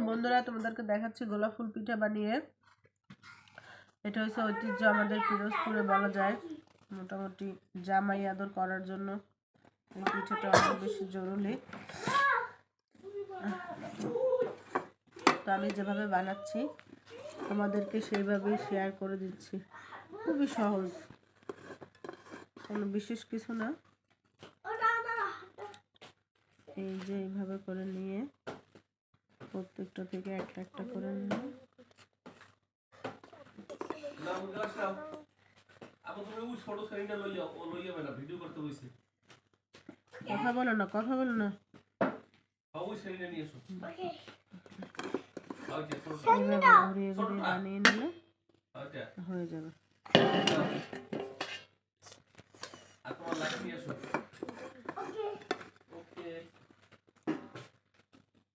বন্ধুরা তোমাদেরকে দেখাচ্ছি গোলাপ ফুল পিঠা বানিয়ে। এটা হচ্ছে ঐতিহ্য আমাদের পিরোজপুরে বলা যায়। মোটামুটি জামাই আদর করার জন্য এই পিঠাটা অনেক বেশি জরুরি। তো আমি যেভাবে বানাচ্ছি তোমাদেরকে সেইভাবেই শেয়ার করে দিচ্ছি। খুবই সহজ, কোনো বিশেষ কিছু না। এই যে এইভাবে করে নিয়ে প্রত্যেকটা থেকে একটা একটা করে নিয়ে কথা বলো না, কথা বলো না। এইভাবে ঘুরিয়ে ঘুরিয়ে বানিয়ে নিলে হয়ে যাবে।